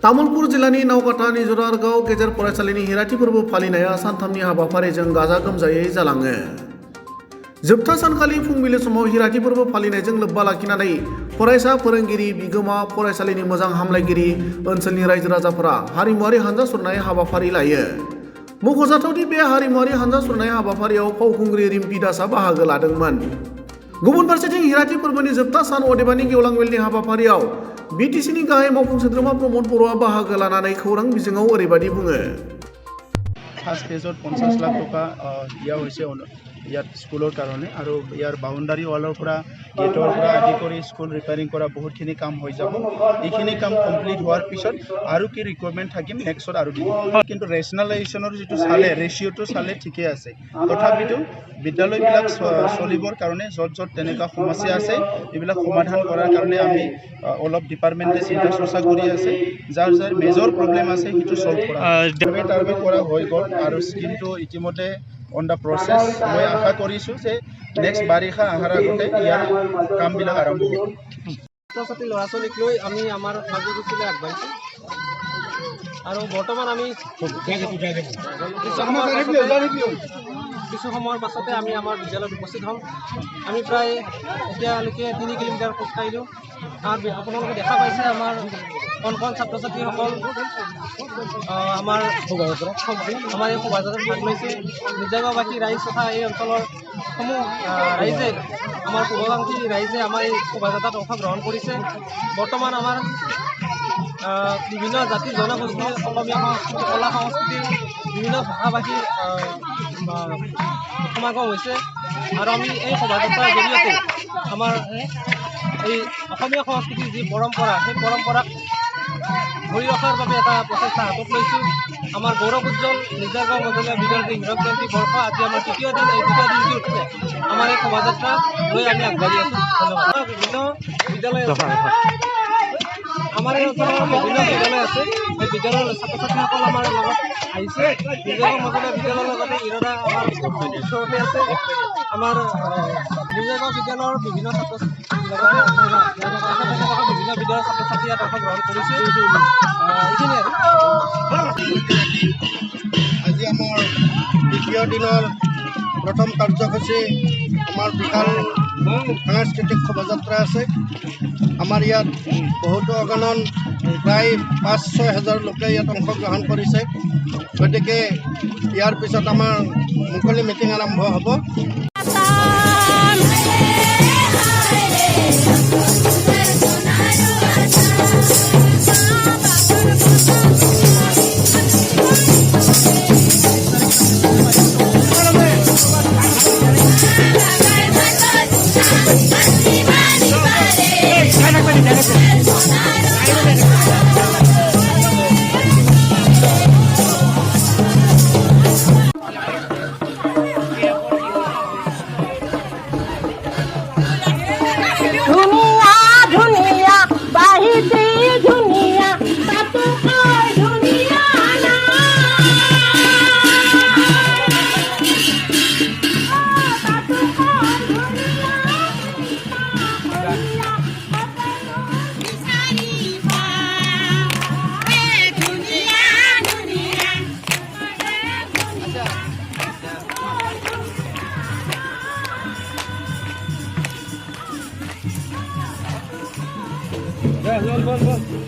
तामुलपुर जिल्लानि नावकाटा निजरारगाव गेजेर फरायसालिनि हिराथि फोरबो फालिनाया सानथामनि हाबाफारिजों गाजा गोमजायै जालाङो। जोबथा सानखालि फुंबिलि समाव हिराथि फोरबो फालिनायजों लोब्बा लाखिनानै फरायसा फोरोंगिरि बिगोमा फरायसालिनि मोजां हामलायगिरि ओनसोलनि रायजो राजाफोरा हारिमुआरि हानजा सुरनाय हाबाफारि लायो। मख'जाथावदि बे हारिमुआरि हानजा सुरनाय हाबाफारियाव फावखुंग्रि रिम्पि दासआ बाहागो लादोंमोन। गुबुन फारसेथिं हिराथि फोरबोनि जोबथा सान अदेबानि गेवलां मेलनि हाबाफारियाव बिटिसिनि गाहाय मावफुं सोद्रोमा प्रमद बर'आ बाहागो लानानै खौरां बिजोङाव ओरैबायदि बुङो। फार्स्ट फेजत 50 लाख टका দিয়া হৈছে ইয়াত স্কুলৰ কাৰণে আৰু ইয়াৰ বাউণ্ডাৰী ৱালৰ পৰা গেটৰ পৰা আদি কৰি স্কুল ৰিপেয়াৰিং কৰা বহুতখিনি কাম হৈ যাব। এইখিনি কাম কমপ্লিট হোৱাৰ পিছত আৰু কি ৰিকুৱাৰমেণ্ট থাকিম নেক্সট আৰু দিব। কিন্তু ৰেচনেলাইজেশ্যনৰ যিটো চালে ৰেচিঅ'টো চালে ঠিকে আছে। তথাপিতো বিদ্যালয়বিলাক চলিবৰ কাৰণে য'ত য'ত তেনেকুৱা সমস্যা আছে এইবিলাক সমাধান কৰাৰ কাৰণে আমি অলপ ডিপাৰ্টমেণ্টে চিন্তা চৰ্চা কৰি আছে। যাৰ যাৰ মেজৰ প্ৰব্লেম আছে সেইটো চল্ভ কৰা টাৰ্গেট কৰা হৈ গ'ল আৰু স্কিমটো ইতিমধ্যে অন দ্য প্ৰচেছ। মই আশা কৰিছোঁ যে নেক্সট বাৰিষা অহাৰ আগতে ইয়াৰ কামবিলাক আৰম্ভ হ'ব। ছাত্ৰ ছাত্ৰী ল'ৰা ছোৱালীক লৈ আমি আমাৰ কাৰ্যসূচীলৈ আগবাঢ়িছোঁ আৰু বৰ্তমান আমি কিছু সময়ৰ পাছতে আমি আমাৰ বিদ্যালয়ত উপস্থিত হ'ম। আমি প্ৰায় এতিয়ালৈকে 3 কিলোমিটাৰ খোজ কাঢ়িলোঁ আৰু আপোনালোকে দেখা পাইছে আমাৰ কণ কণ ছাত্ৰ ছাত্ৰীসকল আমাৰ এই শোভাযাত্ৰাত ভাগ লৈছে। নিজাগাঁওবাসী ৰাইজ তথা এই অঞ্চলৰ সমূহ ৰাইজে আমাৰ শুভাকাংক্ষী ৰাইজে আমাৰ এই শোভাযাত্ৰাত অংশগ্ৰহণ কৰিছে। বৰ্তমান আমাৰ বিভিন্ন জাতি জনগোষ্ঠীৰ অসমীয়া সংস্কৃতি কলা সংস্কৃতিৰ বিভিন্ন ভাষাভাষী সমাগম হৈছে আৰু আমি এই শোভাযাত্ৰাৰ জৰিয়তে আমাৰ এই অসমীয়া সংস্কৃতিৰ যি পৰম্পৰা সেই পৰম্পৰাক ধৰি ৰখাৰ বাবে এটা প্ৰচেষ্টা হাতত লৈছোঁ। আমাৰ গৌৰৱ উজ্জ্বল নিজাগাঁও মজলীয়া বিদ্যালয়ৰ হীৰক জয়ন্তী বৰ্ষ আজি আমাৰ তৃতীয় দিন। এই তৃতীয় দিনটোত আমাৰ এই শোভাযাত্ৰা লৈ আমি আগবাঢ়ি আছোঁ। ধন্যবাদ। বিভিন্ন বিদ্যালয় আমাৰ এই অঞ্চলৰ বিভিন্ন বিদ্যালয় আছে। এই বিদ্যালয়ৰ ছাত্ৰ ছাত্ৰীসকল আমাৰ লগত আহিছে। নিজাগাঁও মজলীয়া বিদ্যালয়ৰ লগতে ইৰদা আমাৰ ওচৰতে আছে। আমাৰ নিজাগাঁও বিদ্যালয়ৰ বিভিন্ন ছাত্ৰ লগতে বিভিন্ন বিদ্যালয়ৰ ছাত্ৰ ছাত্ৰী ইয়াত অংশগ্ৰহণ কৰিছে। এইখিনিয়ে আজি আমাৰ দ্বিতীয় দিনৰ প্ৰথম কাৰ্যসূচী আমাৰ বিশাল সাংস্কৃতিক শোভাযাত্ৰা আছে। আমাৰ ইয়াত বহুতো অগণন প্ৰায় 5-6 হাজাৰ লোকে ইয়াত অংশগ্ৰহণ কৰিছে। গতিকে ইয়াৰ পিছত আমাৰ মুকলি মিটিং আৰম্ভ হ'ব।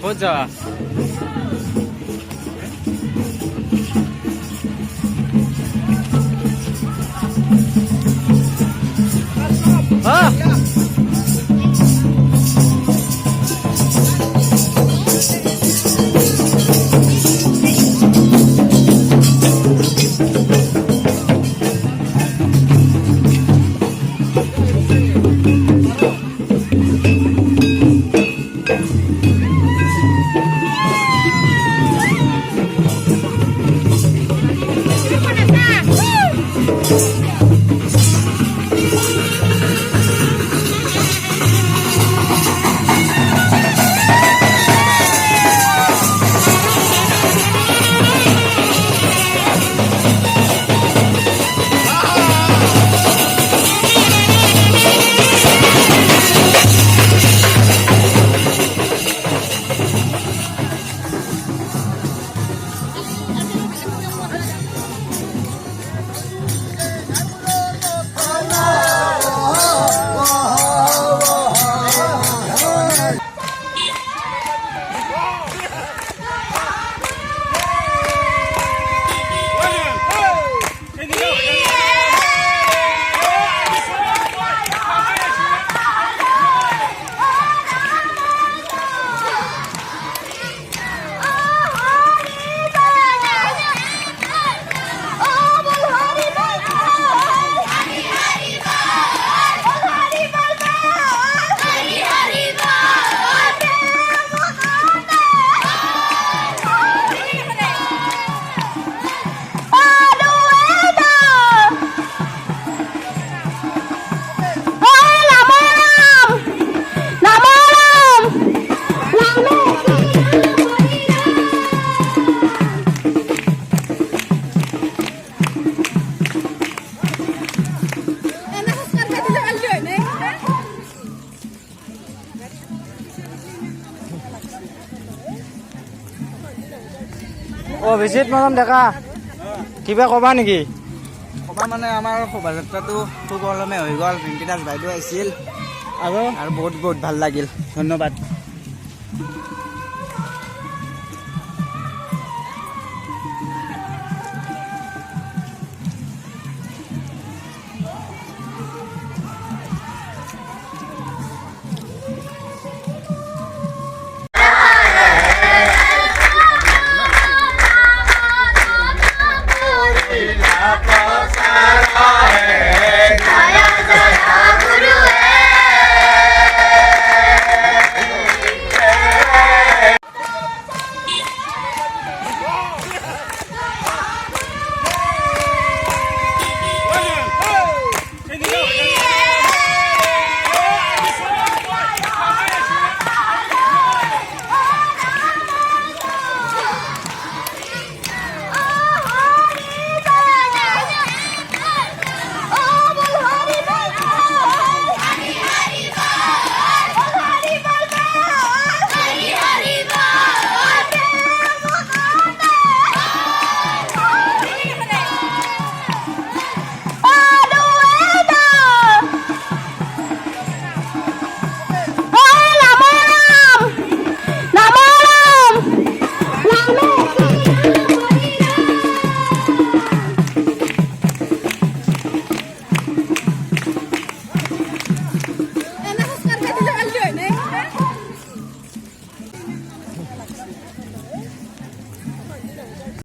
बहुत जगह অভিজিত মদন ডেকা কিবা ক'বা নেকি? ক'বা মানে আমাৰ শোভাযাত্ৰাটো সুকলমে হৈ গ'ল। ৰিম্পী দাস বাইদেউ আহিছিল আৰু আৰু বহুত ভাল লাগিল। ধন্যবাদ।